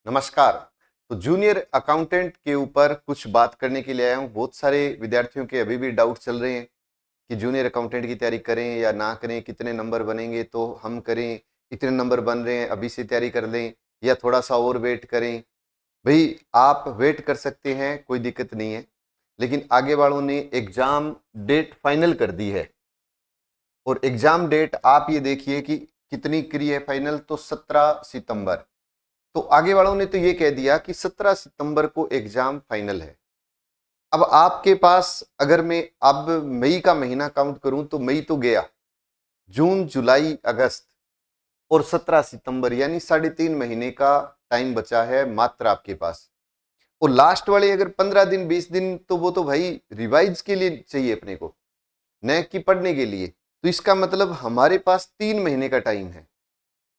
नमस्कार। तो junior accountant के ऊपर कुछ बात करने के लिए आया हूँ। बहुत सारे विद्यार्थियों के अभी भी डाउट चल रहे हैं कि जूनियर अकाउंटेंट की तैयारी करें या ना करें, कितने नंबर बनेंगे तो हम करें, इतने नंबर बन रहे हैं अभी से तैयारी कर लें या थोड़ा सा और वेट करें। भाई आप वेट कर सकते हैं, कोई दिक्कत नहीं है, लेकिन आगे वालों ने एग्जाम डेट फाइनल कर दी है और एग्जाम डेट आप ये देखिए कि कितनी करी है फाइनल, तो 17 सितंबर। तो आगे वालों ने तो ये कह दिया कि 17 सितंबर को एग्जाम फाइनल है। अब आपके पास अगर मैं अब मई का महीना काउंट करूं तो मई तो गया, जून जुलाई अगस्त और 17 सितंबर यानी 3.5 महीने का टाइम बचा है मात्र आपके पास। और लास्ट वाले अगर 15 दिन 20 दिन तो वो तो भाई रिवाइज के लिए चाहिए अपने को, न कि पढ़ने के लिए। तो इसका मतलब हमारे पास 3 महीने का टाइम है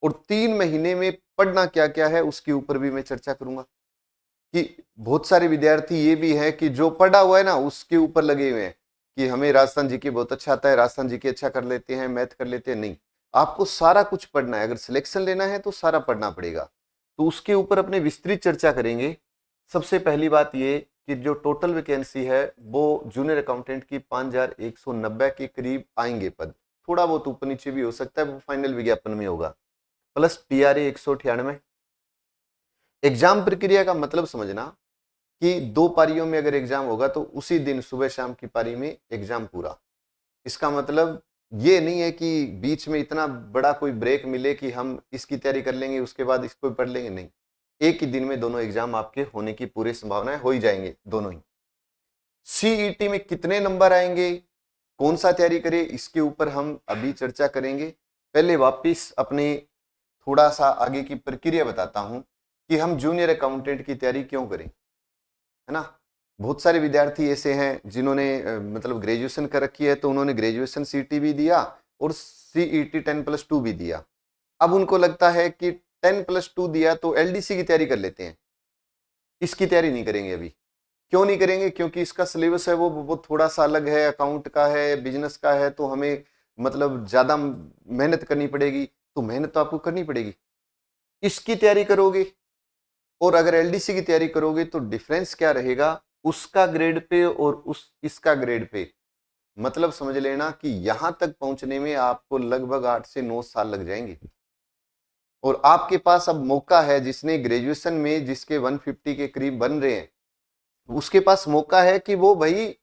और 3 महीने में पढ़ना क्या क्या है उसके ऊपर भी मैं चर्चा करूंगा। कि बहुत सारे विद्यार्थी ये भी है कि जो पढ़ा हुआ है ना उसके ऊपर लगे हुए हैं कि हमें राजस्थान जीके बहुत अच्छा आता है, राजस्थान जीके अच्छा कर लेते हैं, मैथ कर लेते हैं। नहीं, आपको सारा कुछ पढ़ना है। अगर सिलेक्शन लेना है तो सारा पढ़ना पड़ेगा। तो उसके ऊपर अपने विस्तृत चर्चा करेंगे। सबसे पहली बात ये कि जो टोटल वैकेंसी है वो जूनियर अकाउंटेंट की 5190 के करीब आएंगे पद। थोड़ा बहुत ऊपर नीचे भी हो सकता है, वो फाइनल विज्ञापन में होगा। Plus TRE 198। एग्जाम प्रक्रिया का मतलब समझना कि 2 पारियों में अगर एग्जाम होगा तो उसी दिन सुबह शाम की पारी में एग्जाम पूरा। इसका मतलब ये नहीं है कि बीच में इतना बड़ा कोई ब्रेक मिले कि हम इसकी तैयारी कर लेंगे उसके बाद इसको पढ़ लेंगे, नहीं। एक ही दिन में दोनों एग्जाम आपके होने की पूरी संभावना है, हो ही जाएंगे दोनों ही। सीईटी में कितने नंबर आएंगे, कौन सा तैयारी करें, इसके ऊपर हम अभी चर्चा करेंगे। पहले वापिस अपने थोड़ा सा आगे की प्रक्रिया बताता हूं कि हम जूनियर अकाउंटेंट की तैयारी क्यों करें, है ना। बहुत सारे विद्यार्थी ऐसे हैं जिन्होंने मतलब ग्रेजुएशन कर रखी है, तो उन्होंने ग्रेजुएशन सीटी भी दिया और सीईटी 10+2 भी दिया। अब उनको लगता है कि 10+2 दिया तो एलडीसी की तैयारी कर लेते हैं। इसकी तैयारी नहीं करेंगे अभी। क्यों नहीं करेंगे? क्योंकि इसका सिलेबस है वो थोड़ा सा अलग है, अकाउंट का है, बिजनेस का है, तो हमें मतलब ज्यादा मेहनत करनी पड़ेगी। तो मेहनत तो आपको करनी पड़ेगी। इसकी तैयारी करोगे और अगर एलडीसी की तैयारी करोगे तो डिफरेंस क्या रहेगा उसका ग्रेड पे और उस इसका ग्रेड पे। मतलब समझ लेना कि यहां तक पहुंचने में आपको लगभग 8 से 9 साल लग जाएंगे। और आपके पास अब मौका है, जिसने ग्रेजुएशन में जिसके 150 के करीब बन रहे हैं उसके पास मौका है कि वो भाई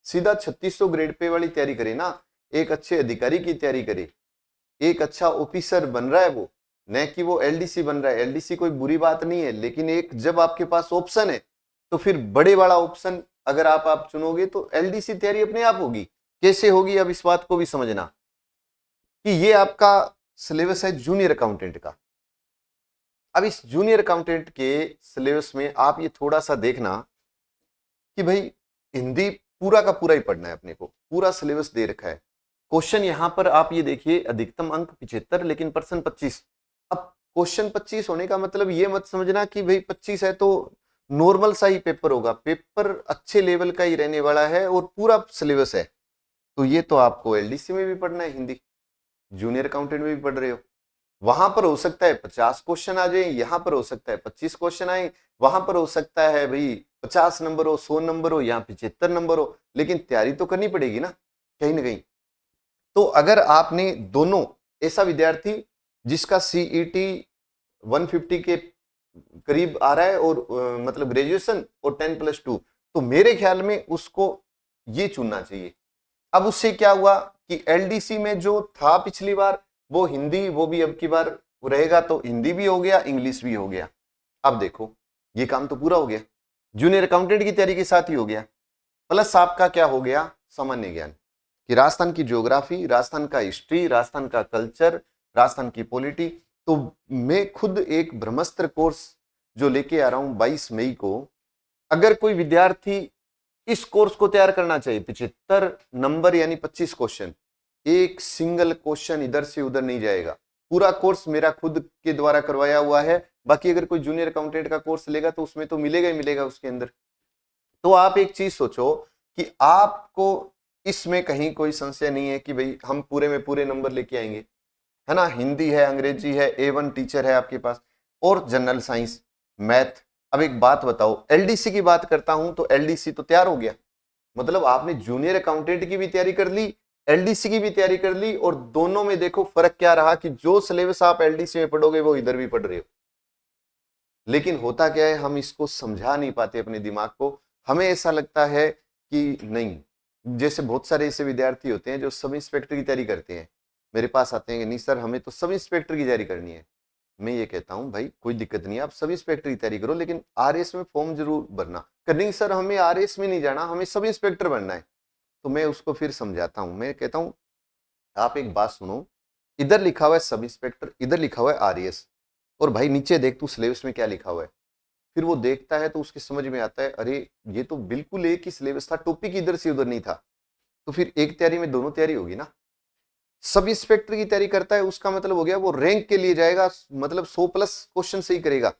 सीधा 3600 ग्रेड पे वाली तैयारी करे ना, एक अच्छे अधिकारी की तैयारी करे, एक अच्छा ऑफिसर बन रहा है वो, न कि वो एलडीसी बन रहा है। एलडीसी कोई बुरी बात नहीं है, लेकिन एक जब आपके पास ऑप्शन है तो फिर बड़े वाला ऑप्शन अगर आप चुनोगे तो एलडीसी तैयारी अपने आप होगी। कैसे होगी, अब इस बात को भी समझना कि ये आपका सिलेबस है जूनियर अकाउंटेंट का। अब इस जूनियर अकाउंटेंट के सिलेबस में आप ये थोड़ा सा देखना कि भाई हिंदी पूरा का पूरा ही पढ़ना है अपने को, पूरा सिलेबस दे रखा है। क्वेश्चन यहां पर आप ये देखिए, अधिकतम अंक 75 लेकिन पर्सन 25। अब क्वेश्चन 25 होने का मतलब ये मत समझना कि भाई 25 है तो नॉर्मल सा ही पेपर होगा। पेपर अच्छे लेवल का ही रहने वाला है और पूरा सिलेबस है। तो ये तो आपको एलडीसी में भी पढ़ना है हिंदी, जूनियर अकाउंटेंट में भी पढ़ रहे हो। वहां पर हो सकता है 50 क्वेश्चन आ जाए, यहां पर हो सकता है 25 क्वेश्चन आए, वहां पर हो सकता है भाई 50 नंबर हो, 100 नंबर हो, यहाँ 75 नंबर हो, लेकिन तैयारी तो करनी पड़ेगी ना कहीं ना कहीं। तो अगर आपने दोनों, ऐसा विद्यार्थी जिसका सीईटी 150 के करीब आ रहा है और मतलब ग्रेजुएशन और 10+2, तो मेरे ख्याल में उसको ये चुनना चाहिए। अब उससे क्या हुआ कि एलडीसी में जो था पिछली बार वो हिंदी, वो भी अब की बार रहेगा, तो हिंदी भी हो गया, इंग्लिश भी हो गया। अब देखो ये काम तो पूरा हो गया, जूनियर अकाउंटेंट की तैयारी के साथ ही हो गया। प्लस आपका क्या हो गया, सामान्य ज्ञान कि राजस्थान की ज्योग्राफी, राजस्थान का हिस्ट्री, राजस्थान का कल्चर, राजस्थान की पॉलिटी। तो मैं खुद एक ब्रह्मास्त्र कोर्स जो लेके आ रहा हूं 22 मई को, अगर कोई विद्यार्थी इस कोर्स को तैयार करना चाहिए, 75 नंबर यानी 25 क्वेश्चन, एक सिंगल क्वेश्चन इधर से उधर नहीं जाएगा। पूरा कोर्स मेरा खुद के द्वारा करवाया हुआ है। बाकी अगर कोई जूनियर अकाउंटेंट का कोर्स लेगा तो उसमें तो मिलेगा ही मिलेगा उसके अंदर। तो आप एक चीज सोचो कि आपको इसमें कहीं कोई संशय नहीं है कि भाई हम पूरे में पूरे नंबर लेके आएंगे, है ना। हिंदी है, अंग्रेजी है, A1 टीचर है आपके पास, और जनरल साइंस। मैथ। अब एक बात बताओ, एलडीसी की बात करता हूं तो एलडीसी तो तैयार हो गया, मतलब आपने जूनियर अकाउंटेंट की भी तैयारी कर ली, एलडीसी की भी तैयारी कर ली, और दोनों में देखो फर्क क्या रहा कि जो सिलेबस आप एलडीसी में पढ़ोगे वो इधर भी पढ़ रहे हो। लेकिन होता क्या है, हम इसको समझा नहीं पाते अपने दिमाग को। हमें ऐसा लगता है कि नहीं, जैसे बहुत सारे ऐसे विद्यार्थी होते हैं जो सब इंस्पेक्टर की तैयारी करते हैं, मेरे पास आते हैं कि नहीं सर हमें तो सब इंस्पेक्टर की तैयारी करनी है। मैं ये कहता हूं भाई कोई दिक्कत नहीं है, आप सब इंस्पेक्टर की तैयारी करो, लेकिन आरएस में फॉर्म जरूर भरना। नहीं सर हमें आरएस में नहीं जाना, हमें सब इंस्पेक्टर बनना है। तो मैं उसको फिर समझाता हूं, मैं कहता हूं आप एक बात सुनो, इधर लिखा हुआ है सब इंस्पेक्टर, इधर लिखा हुआ है आरएस, और भाई नीचे देख तू सिलेबस में क्या लिखा हुआ है। फिर वो देखता है तो उसके समझ में आता है, अरे ये तो बिल्कुल एक ही सिलेबस था, टॉपिक इधर से उधर नहीं था। तो फिर एक तैयारी में दोनों तैयारी होगी ना। सब इंस्पेक्टर की तैयारी करता है उसका मतलब हो गया वो रैंक के लिए जाएगा, मतलब 100+ क्वेश्चन सही करेगा,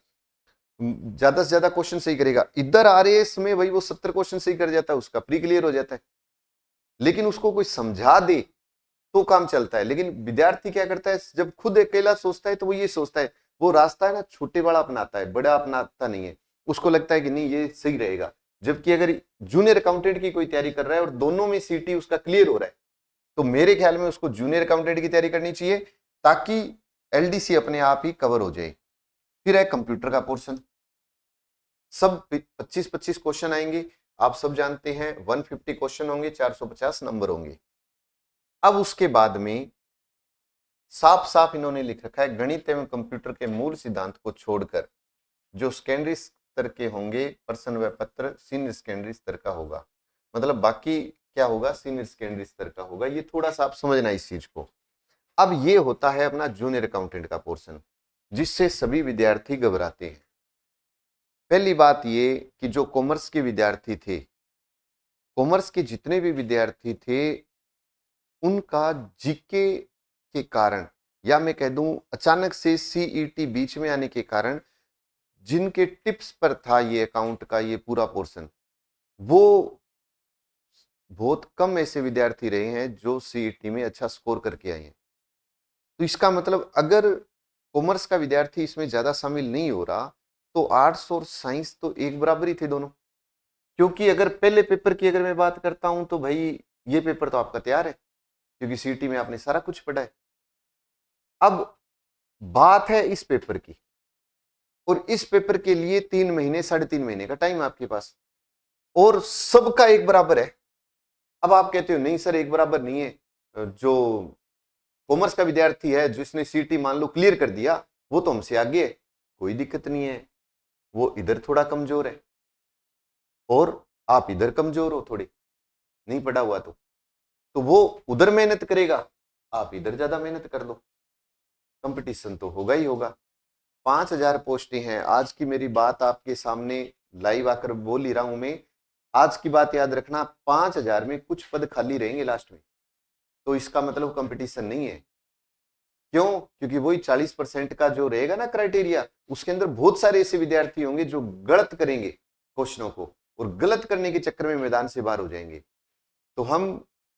ज्यादा से ज्यादा क्वेश्चन सही करेगा। इधर आरएएस में भाई वो 70 क्वेश्चन सही कर जाता है, उसका प्री क्लियर हो जाता है। लेकिन उसको कोई समझा दे तो काम चलता है। लेकिन विद्यार्थी क्या करता है, जब खुद अकेला सोचता है तो वो ये सोचता है, वो रास्ता है ना छोटे वाला अपनाता है, बड़ा अपनाता नहीं है। उसको लगता है कि नहीं ये सही रहेगा। जबकि अगर जूनियर अकाउंटेंट की कोई तैयारी कर रहा है और दोनों में सीटी उसका क्लियर हो रहा है, तो मेरे ख्याल में उसको जूनियर अकाउंटेंट की तैयारी करनी चाहिए, ताकि एलडीसी अपने आप ही कवर हो जाए। फिर है कंप्यूटर का पोर्शन, सब 25-25 क्वेश्चन आएंगे। आप सब जानते हैं 150 क्वेश्चन होंगे, 450 नंबर होंगे। अब उसके बाद में साफ साफ इन्होंने लिख रखा है, गणित एवं कंप्यूटर के मूल सिद्धांत को छोड़कर जो सेकेंडरी स्तर के होंगे प्रश्न व पत्र सीनियर सेकेंडरी स्तर का होगा। मतलब बाकी क्या होगा, सीनियर सेकेंडरी स्तर का होगा। ये थोड़ा सा आप समझना इस चीज को। अब ये होता है अपना जूनियर अकाउंटेंट का पोर्शन, जिससे सभी विद्यार्थी घबराते हैं। पहली बात ये कि जो कॉमर्स के विद्यार्थी थे, कॉमर्स के जितने भी विद्यार्थी थे, उनका जीके के कारण, या मैं कह दूं अचानक से सीईटी बीच में आने के कारण, जिनके टिप्स पर था ये अकाउंट का ये पूरा पोर्शन, वो बहुत कम ऐसे विद्यार्थी रहे हैं जो सीईटी में अच्छा स्कोर करके आए हैं। तो इसका मतलब अगर कॉमर्स का विद्यार्थी इसमें ज्यादा शामिल नहीं हो रहा, तो आर्ट्स और साइंस तो एक बराबर ही थे दोनों। क्योंकि अगर पहले पेपर की अगर मैं बात करता हूं तो भाई ये पेपर तो आपका तैयार है, क्योंकि सीईटी में आपने सारा कुछ पढ़ा है। अब बात है इस पेपर की, और इस पेपर के लिए 3 महीने 3.5 महीने का टाइम है आपके पास, और सबका एक बराबर है। अब आप कहते हो नहीं सर एक बराबर नहीं है, जो कॉमर्स का विद्यार्थी है जिसने सीटी मान लो क्लियर कर दिया, वो तो हमसे आगे है। कोई दिक्कत नहीं है, वो इधर थोड़ा कमजोर है और आप इधर कमजोर हो थोड़े, नहीं पढ़ा हुआ तो वो उधर मेहनत करेगा, आप इधर ज्यादा मेहनत कर लो। कंपटीशन तो होगा ही होगा। 5,000 पोस्टें हैं। आज की मेरी बात आपके सामने लाइव आकर बोल ही रहा हूं मैं। आज की बात याद रखना, 5,000 में कुछ पद खाली रहेंगे लास्ट में, तो इसका मतलब कंपटीशन नहीं है। क्यों? क्योंकि वही 40% का जो रहेगा ना क्राइटेरिया, उसके अंदर बहुत सारे ऐसे विद्यार्थी होंगे जो गलत करेंगे क्वेश्चनों को, और गलत करने के चक्कर में मैदान से बाहर हो जाएंगे। तो हम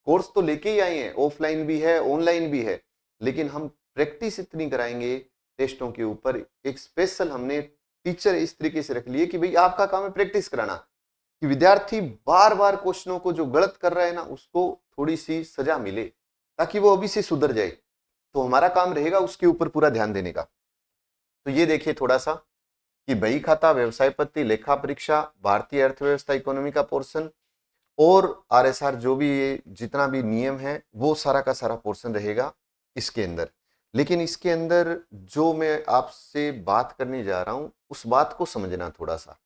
कोर्स तो लेके ही आए हैं, ऑफलाइन भी है ऑनलाइन भी है, लेकिन हम प्रैक्टिस इतनी कराएंगे टेस्टों के ऊपर। एक स्पेशल हमने टीचर इस तरीके से रख लिए कि भाई आपका काम है प्रैक्टिस कराना, कि विद्यार्थी बार बार क्वेश्चनों को जो गलत कर रहा है ना उसको थोड़ी सी सजा मिले, ताकि वो अभी से सुधर जाए। तो हमारा काम रहेगा उसके ऊपर पूरा ध्यान देने का। तो ये देखिए थोड़ा सा कि बही खाता, व्यवसाय पत्ति, लेखा परीक्षा, भारतीय अर्थव्यवस्था इकोनॉमी का पोर्शन, और आरएसआर जो भी ये जितना भी नियम है वो सारा का सारा पोर्शन रहेगा इसके अंदर। लेकिन इसके अंदर जो मैं आपसे बात करने जा रहा हूं उस बात को समझना थोड़ा सा,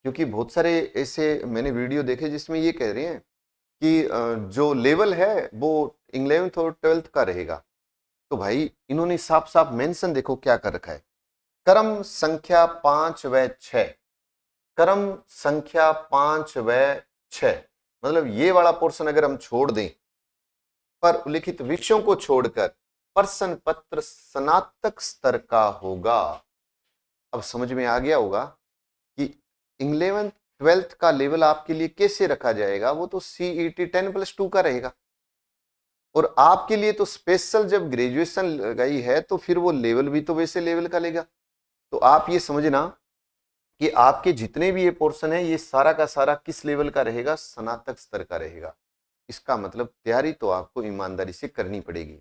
क्योंकि बहुत सारे ऐसे मैंने वीडियो देखे जिसमें ये कह रहे हैं कि जो लेवल है वो 11th और 12th का रहेगा। तो भाई इन्होंने साफ साफ मेंशन देखो क्या कर रखा है, क्रम संख्या 5 व 6, क्रम संख्या 5 व 6, मतलब ये वाला पोर्शन अगर हम छोड़ दें, पर उल्लिखित विषयों को छोड़कर प्रश्न पत्र स्नातक स्तर का होगा। अब समझ में आ गया होगा कि 11th 12th का लेवल आपके लिए कैसे रखा जाएगा, वो तो सीईटी 10+2 का रहेगा। और आपके लिए तो स्पेशल जब ग्रेजुएशन लगाई है तो फिर वो लेवल भी तो वैसे लेवल का लेगा। तो आप ये समझना कि आपके जितने भी ये पोर्शन है ये सारा का सारा किस लेवल का रहेगा, स्नातक स्तर का रहेगा। इसका मतलब तैयारी तो आपको ईमानदारी से करनी पड़ेगी।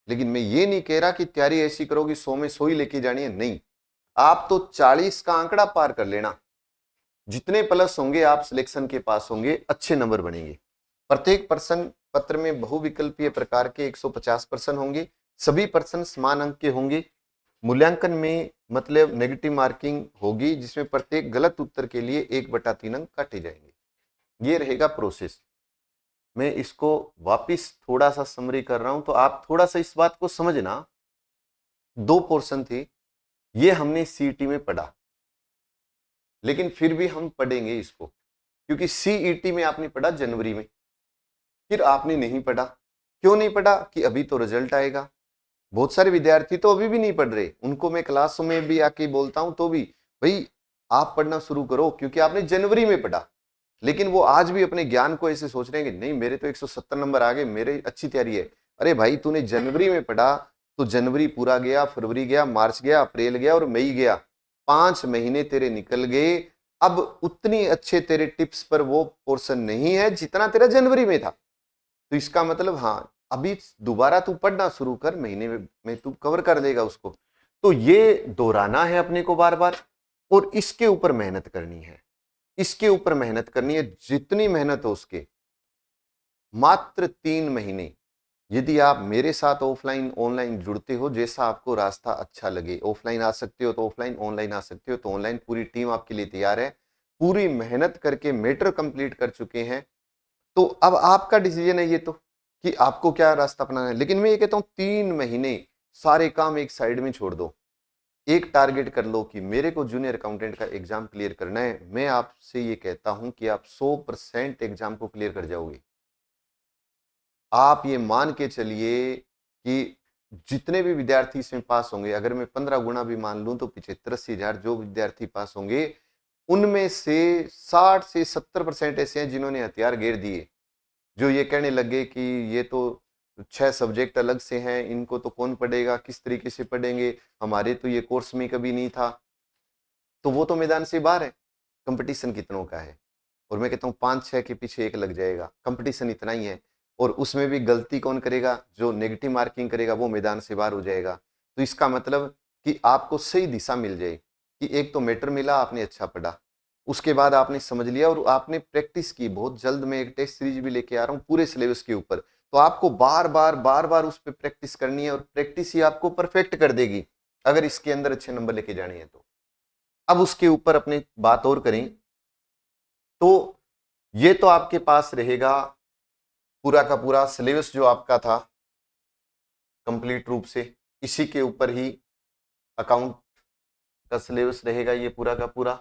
लेकिन मैं ये नहीं कह रहा कि तैयारी ऐसी करो कि 100 में 100 ही लेके जानी है, नहीं। आप तो 40 का आंकड़ा पार कर लेना, जितने प्लस होंगे आप सिलेक्शन के पास होंगे, अच्छे नंबर बनेंगे। प्रत्येक प्रश्न पत्र में बहुविकल्पीय प्रकार के 150 प्रश्न होंगे, सभी प्रश्न समान अंक के होंगे। मूल्यांकन में मतलब नेगेटिव मार्किंग होगी, जिसमें प्रत्येक गलत उत्तर के लिए 1/3 अंक काटे जाएंगे। ये रहेगा प्रोसेस। मैं इसको वापिस थोड़ा सा समरी कर रहा हूं, तो आप थोड़ा सा इस बात को समझना। 2 पोर्शन थे, ये हमने सीईटी में पढ़ा, लेकिन फिर भी हम पढ़ेंगे इसको, क्योंकि सीईटी में आपने पढ़ा जनवरी में, फिर आपने नहीं पढ़ा। क्यों नहीं पढ़ा? कि अभी तो रिजल्ट आएगा। बहुत सारे विद्यार्थी तो अभी भी नहीं पढ़ रहे, उनको मैं क्लासों में भी आके बोलता हूं तो भी, भाई आप पढ़ना शुरू करो, क्योंकि आपने जनवरी में पढ़ा। लेकिन वो आज भी अपने ज्ञान को ऐसे सोच रहे हैं कि नहीं, मेरे तो 170 नंबर आ गए, मेरे अच्छी तैयारी है। अरे भाई, तूने जनवरी में पढ़ा तो जनवरी पूरा गया, फरवरी गया, मार्च गया, अप्रैल गया और मई गया, 5 महीने तेरे निकल गए। अब उतनी अच्छे तेरे टिप्स पर वो पोर्शन नहीं है जितना तेरा जनवरी में था। तो इसका मतलब हाँ, अभी दोबारा तू पढ़ना शुरू कर, महीने में तू कवर कर देगा उसको। तो ये दोहराना है अपने को बार बार, और इसके ऊपर मेहनत करनी है, इसके ऊपर मेहनत करनी है, जितनी मेहनत हो उसके। मात्र 3 महीने यदि आप मेरे साथ ऑफलाइन ऑनलाइन जुड़ते हो, जैसा आपको रास्ता अच्छा लगे, ऑफलाइन आ सकते हो तो ऑफलाइन, ऑनलाइन आ सकते हो तो ऑनलाइन, पूरी टीम आपके लिए तैयार है, पूरी मेहनत करके मैटर कंप्लीट कर चुके हैं। तो अब आपका डिसीजन है ये तो, कि आपको क्या रास्ता अपनाना है। लेकिन मैं ये कहता हूं 3 महीने सारे काम एक साइड में छोड़ दो, एक टारगेट कर लो कि मेरे को जूनियर अकाउंटेंट का एग्जाम क्लियर करना है। मैं आपसे ये कहता हूं कि आप 100% एग्जाम को क्लियर कर जाओगे। आप ये मान के चलिए कि जितने भी विद्यार्थी इसमें पास होंगे, अगर मैं 15 गुना भी मान लूं तो 75-80 हजार जो विद्यार्थी पास होंगे, उनमें से 60 से 70% ऐसे हैं जिन्होंने हथियार घेर दिए, जो ये कहने लगे कि ये तो 6 सब्जेक्ट अलग से हैं, इनको तो कौन पढ़ेगा, किस तरीके से पढ़ेंगे, हमारे तो ये कोर्स में कभी नहीं था। तो वो तो मैदान से बाहर है। कंपटीशन कितनों का है, और मैं कहता हूँ 5-6 के पीछे एक लग जाएगा, कंपटीशन इतना ही है। और उसमें भी गलती कौन करेगा? जो नेगेटिव मार्किंग करेगा वो मैदान से बाहर हो जाएगा। तो इसका मतलब कि आपको सही दिशा मिल जाए, कि एक तो मैटर मिला, आपने अच्छा पढ़ा, उसके बाद आपने समझ लिया और आपने प्रैक्टिस की। बहुत जल्द मैं एक टेस्ट सीरीज भी लेके आ रहा हूँ पूरे सिलेबस के ऊपर, तो आपको बार बार उस पर प्रैक्टिस करनी है, और प्रैक्टिस ही आपको परफेक्ट कर देगी, अगर इसके अंदर अच्छे नंबर लेके जाने हैं तो। अब उसके ऊपर अपनी बात और करें तो ये तो आपके पास रहेगा पूरा का पूरा सिलेबस जो आपका था कंप्लीट रूप से, इसी के ऊपर ही अकाउंट का सिलेबस रहेगा ये पूरा का पूरा।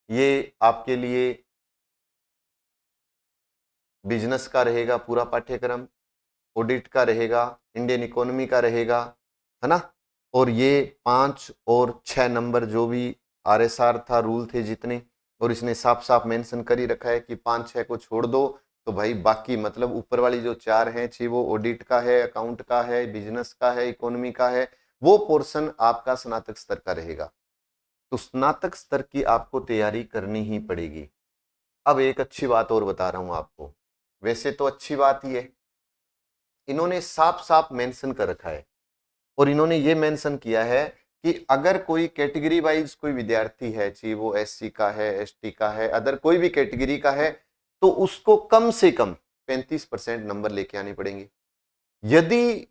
ये आपके लिए बिजनेस का रहेगा पूरा पाठ्यक्रम, ऑडिट का रहेगा, इंडियन इकोनॉमी का रहेगा, है ना। और ये 5 और 6 नंबर जो भी आरएसआर था, रूल थे जितने, और इसने साफ साफ मेंशन कर ही रखा है कि 5-6 को छोड़ दो, तो भाई बाकी मतलब ऊपर वाली जो 4 हैं, चाहे वो ऑडिट का है, अकाउंट का है, बिजनेस का है, इकोनॉमी का है, वो पोर्शन आपका स्नातक स्तर का रहेगा। तो स्नातक स्तर की आपको तैयारी करनी ही पड़ेगी। अब एक अच्छी बात और बता रहा हूं आपको, वैसे तो अच्छी बात ही है, इन्होंने साफ साफ मेंशन कर रखा है, और इन्होंने ये मेंशन किया है कि अगर कोई कैटेगरी वाइज कोई विद्यार्थी है, चाहे वो एससी का है, एसटी का है, अदर कोई भी कैटेगरी का है, तो उसको कम से कम 35% नंबर लेके आने पड़ेंगे। यदि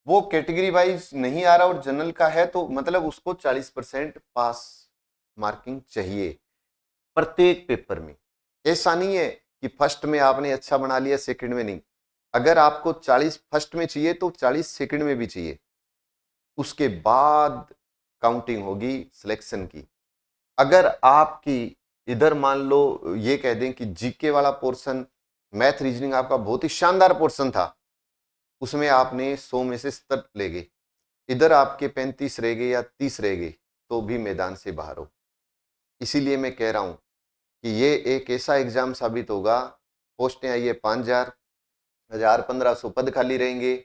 वो कैटेगरी वाइज नहीं आ रहा और जनरल का है, तो मतलब उसको 40% पास मार्किंग चाहिए प्रत्येक पेपर में। ऐसा नहीं है कि फर्स्ट में आपने अच्छा बना लिया, सेकंड में नहीं। अगर आपको 40 फर्स्ट में चाहिए तो 40 सेकंड में भी चाहिए, उसके बाद काउंटिंग होगी सिलेक्शन की। अगर आपकी इधर मान लो ये कह दें कि जीके वाला पोर्शन, मैथ रीजनिंग आपका बहुत ही शानदार पोर्शन था, उसमें आपने 100 में से 70 ले गए, इधर आपके 35 रह गए या 30 रह गए, तो भी मैदान से बाहर हो। इसीलिए मैं कह रहा हूं कि ये एक ऐसा एग्जाम साबित होगा, पोस्टें आई है 5000, 1500 पद खाली रहेंगे,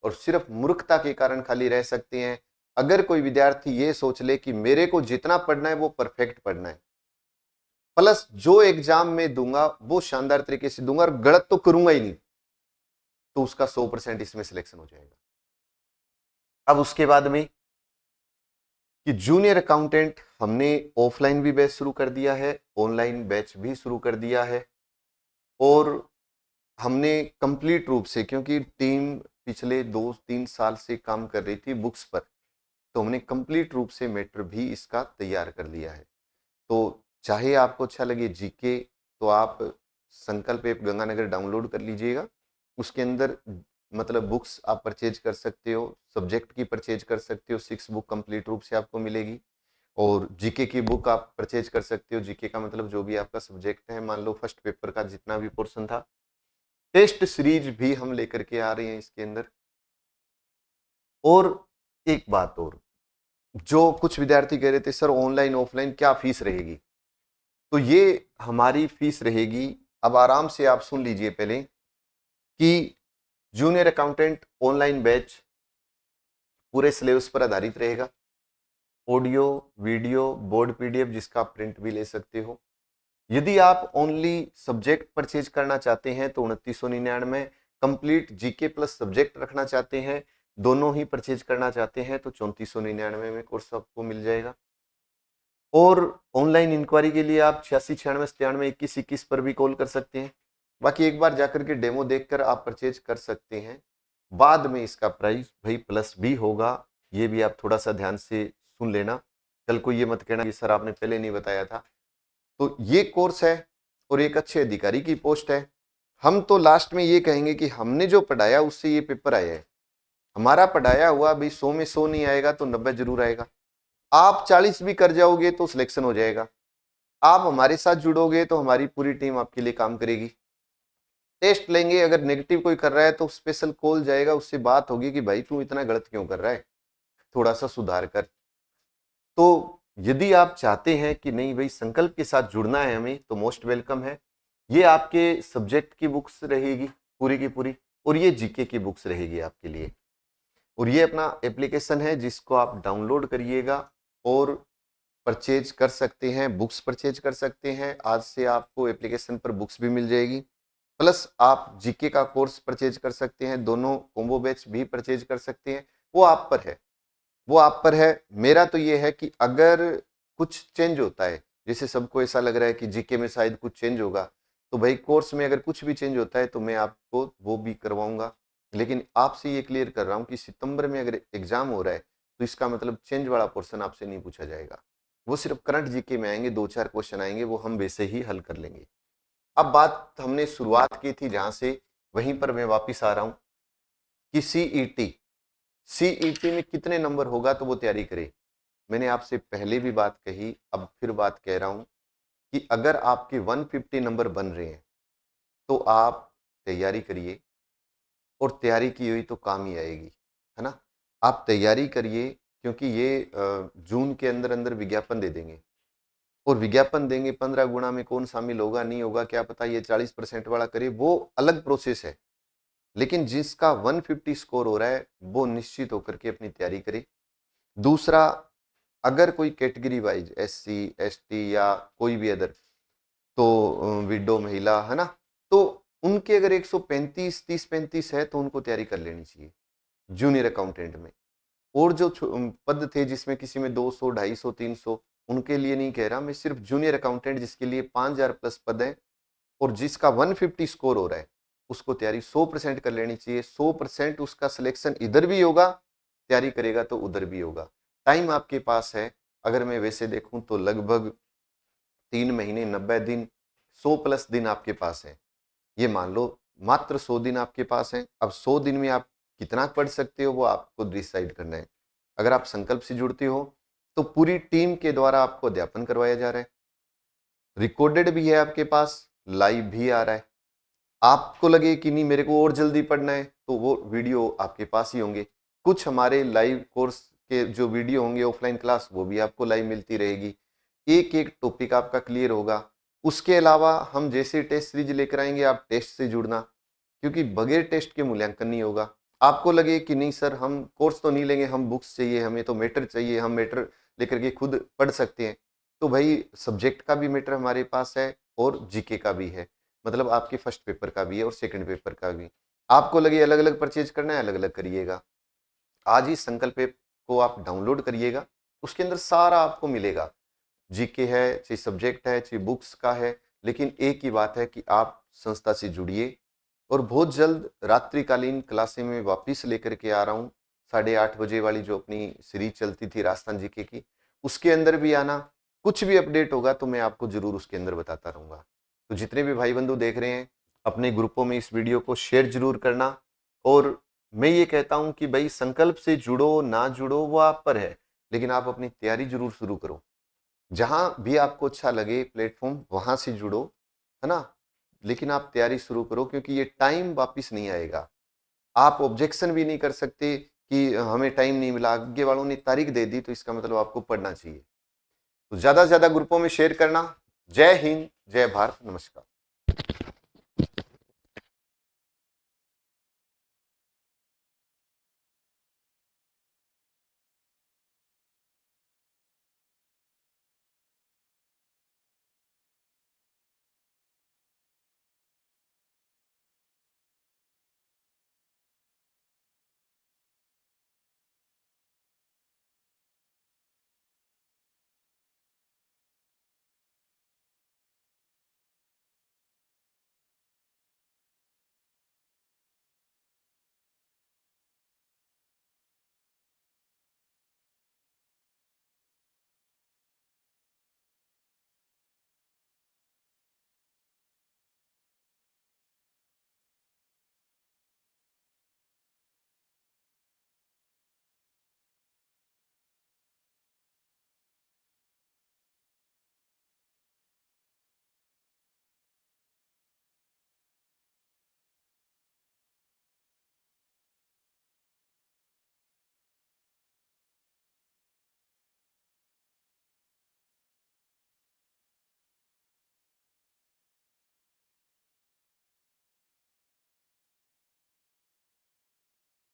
और सिर्फ मूर्खता के कारण खाली रह सकते हैं। अगर कोई विद्यार्थी ये सोच ले कि मेरे को जितना पढ़ना है वो परफेक्ट पढ़ना है, प्लस जो एग्जाम में दूंगा वो शानदार तरीके से दूंगा और गलत तो करूंगा ही नहीं, तो उसका 100% इसमें सिलेक्शन हो जाएगा। अब उसके बाद में कि जूनियर अकाउंटेंट हमने ऑफलाइन भी बैच शुरू कर दिया है, ऑनलाइन बैच भी शुरू कर दिया है, और हमने कंप्लीट रूप से, क्योंकि टीम पिछले 2-3 साल से काम कर रही थी बुक्स पर, तो हमने कंप्लीट रूप से मैटर भी इसका तैयार कर लिया है। तो चाहे आपको अच्छा लगे जीके, तो आप संकल्प ऐप गंगानगर डाउनलोड कर लीजिएगा। उसके अंदर मतलब बुक्स आप परचेज कर सकते हो, सब्जेक्ट की परचेज कर सकते हो, 6 बुक कंप्लीट रूप से आपको मिलेगी, और जीके की बुक आप परचेज कर सकते हो। जीके का मतलब जो भी आपका सब्जेक्ट है, मान लो फर्स्ट पेपर का जितना भी पोर्शन था। टेस्ट सीरीज भी हम लेकर के आ रहे हैं इसके अंदर। और एक बात और, जो कुछ विद्यार्थी कह रहे थे सर ऑनलाइन ऑफलाइन क्या फीस रहेगी, तो ये हमारी फीस रहेगी, अब आराम से आप सुन लीजिए पहले, कि जूनियर अकाउंटेंट ऑनलाइन बैच पूरे सिलेबस पर आधारित रहेगा। ऑडियो, वीडियो, बोर्ड पीडीएफ जिसका आप प्रिंट भी ले सकते हो। यदि आप ओनली सब्जेक्ट परचेज करना चाहते हैं तो 2999, कंप्लीट जीके प्लस सब्जेक्ट रखना चाहते हैं, दोनों ही परचेज करना चाहते हैं तो 3499 में कोर्स आपको मिल जाएगा। और ऑनलाइन इंक्वायरी के लिए आप 869693 2121 पर भी कॉल कर सकते हैं। बाकी एक बार जाकर के डेमो देखकर आप परचेज कर सकते हैं। बाद में इसका प्राइस भाई प्लस भी होगा, ये भी आप थोड़ा सा ध्यान से सुन लेना। कल को ये मत कहना कि सर आपने पहले नहीं बताया था। तो ये कोर्स है और एक अच्छे अधिकारी की पोस्ट है। हम तो लास्ट में ये कहेंगे कि हमने जो पढ़ाया उससे ये पेपर आया है। हमारा पढ़ाया हुआ भाई 100 में 100 नहीं आएगा तो 90 जरूर आएगा। आप 40 भी कर जाओगे तो सिलेक्शन हो जाएगा। आप हमारे साथ जुड़ोगे तो हमारी पूरी टीम आपके लिए काम करेगी। टेस्ट लेंगे, अगर नेगेटिव कोई कर रहा है तो स्पेशल कॉल जाएगा, उससे बात होगी कि भाई तू इतना गलत क्यों कर रहा है, थोड़ा सा सुधार कर। तो यदि आप चाहते हैं कि नहीं भाई संकल्प के साथ जुड़ना है हमें, तो मोस्ट वेलकम है। ये आपके सब्जेक्ट की बुक्स रहेगी पूरी की पूरी, और ये जीके की बुक्स रहेगी आपके लिए। और ये अपना एप्लीकेशन है जिसको आप डाउनलोड करिएगा और परचेज कर सकते हैं, बुक्स परचेज कर सकते हैं। आज से आपको एप्लीकेशन पर बुक्स भी मिल जाएगी, प्लस आप जीके का कोर्स परचेज कर सकते हैं, दोनों कॉम्बो बैच भी परचेज कर सकते हैं। वो आप पर है, वो आप पर है। मेरा तो ये है कि अगर कुछ चेंज होता है, जैसे सबको ऐसा लग रहा है कि जीके में शायद कुछ चेंज होगा, तो भाई कोर्स में अगर कुछ भी चेंज होता है तो मैं आपको वो भी करवाऊंगा। लेकिन आपसे ये क्लियर कर रहा हूँ कि सितंबर में अगर एग्जाम हो रहा है तो इसका मतलब चेंज वाला पोर्शन आपसे नहीं पूछा जाएगा। वो सिर्फ करंट जीके में आएंगे, 2-4 क्वेश्चन आएंगे, वो हम वैसे ही हल कर लेंगे। अब बात हमने शुरुआत की थी जहां से, वहीं पर मैं वापिस आ रहा हूं कि सीईटी में कितने नंबर होगा तो वो तैयारी करे। मैंने आपसे पहले भी बात कही, अब फिर बात कह रहा हूं कि अगर आपके 150 नंबर बन रहे हैं तो आप तैयारी करिए, और तैयारी की हुई तो काम ही आएगी, है ना। आप तैयारी करिए, क्योंकि ये जून के अंदर अंदर विज्ञापन दे देंगे, और विज्ञापन देंगे 15 गुना में कौन शामिल होगा नहीं होगा क्या पता, ये 40% वाला करे, वो अलग प्रोसेस है। लेकिन जिसका 150 स्कोर हो रहा है वो निश्चित होकर के अपनी तैयारी करे। दूसरा, अगर कोई कैटेगरी वाइज एससी एसटी या कोई भी अदर, तो विडो महिला, है ना, तो उनके अगर 135 30-35 है तो उनको तैयारी कर लेनी चाहिए जूनियर अकाउंटेंट में। और जो पद थे जिसमें किसी में 200 250 300, उनके लिए नहीं कह रहा मैं, सिर्फ जूनियर अकाउंटेंट जिसके लिए 5000 प्लस पद है और जिसका 150 स्कोर हो रहा है, उसको तैयारी 100% कर लेनी चाहिए। 100% उसका सिलेक्शन इधर भी होगा, तैयारी करेगा तो उधर भी होगा। टाइम आपके पास है, अगर मैं वैसे देखूं तो लगभग 3 महीने 90 दिन, 100 प्लस दिन आपके पास है। ये मान लो मात्र 100 दिन आपके पास है। अब 100 दिन में आप कितना पढ़ सकते हो वो आपको डिसाइड करना है। अगर आप संकल्प से जुड़ते हो तो पूरी टीम के द्वारा आपको अध्यापन करवाया जा रहा है, रिकॉर्डेड भी है आपके पास, लाइव भी आ रहा है। आपको लगे कि नहीं मेरे को और जल्दी पढ़ना है तो वो वीडियो आपके पास ही होंगे। कुछ हमारे लाइव कोर्स के जो वीडियो होंगे ऑफलाइन क्लास, वो भी आपको लाइव मिलती रहेगी। एक एक टॉपिक आपका क्लियर होगा। उसके अलावा हम जैसे टेस्ट सीरीज लेकर आएंगे, आप टेस्ट से जुड़ना, क्योंकि बगैर टेस्ट के मूल्यांकन नहीं होगा। आपको लगे कि नहीं सर हम कोर्स तो नहीं लेंगे, हम बुक्स चाहिए, हमें तो मैटर चाहिए, हम मैटर लेकर के खुद पढ़ सकते हैं, तो भाई सब्जेक्ट का भी मैटर हमारे पास है और जीके का भी है, मतलब आपके फर्स्ट पेपर का भी है और सेकंड पेपर का भी। आपको लगे अलग अलग परचेज करना है, अलग अलग करिएगा। आज ही संकल्प ऐप को आप डाउनलोड करिएगा, उसके अंदर सारा आपको मिलेगा। जीके है, चाहे सब्जेक्ट है, चाहे बुक्स का है, लेकिन एक ही बात है कि आप संस्था से जुड़िए। और बहुत जल्द रात्रिकालीन क्लासें में वापिस लेकर के आ रहा हूँ, 8:30 बजे वाली जो अपनी सीरीज चलती थी राजस्थान जीके की, उसके अंदर भी आना। कुछ भी अपडेट होगा तो मैं आपको जरूर उसके अंदर बताता रहूंगा। तो जितने भी भाई बंधु देख रहे हैं, अपने ग्रुपों में इस वीडियो को शेयर जरूर करना। और मैं ये कहता हूं कि भाई संकल्प से जुड़ो ना जुड़ो वो आप पर है, लेकिन आप अपनी तैयारी जरूर शुरू करो। जहां भी आपको अच्छा लगे प्लेटफॉर्म, वहां से जुड़ो, है ना। लेकिन आप तैयारी शुरू करो, क्योंकि ये टाइम वापिस नहीं आएगा। आप ऑब्जेक्शन भी नहीं कर सकते कि हमें टाइम नहीं मिला, आगे वालों ने तारीख दे दी तो इसका मतलब आपको पढ़ना चाहिए। तो ज्यादा से ज्यादा ग्रुपों में शेयर करना। जय हिंद, जय भारत, नमस्कार।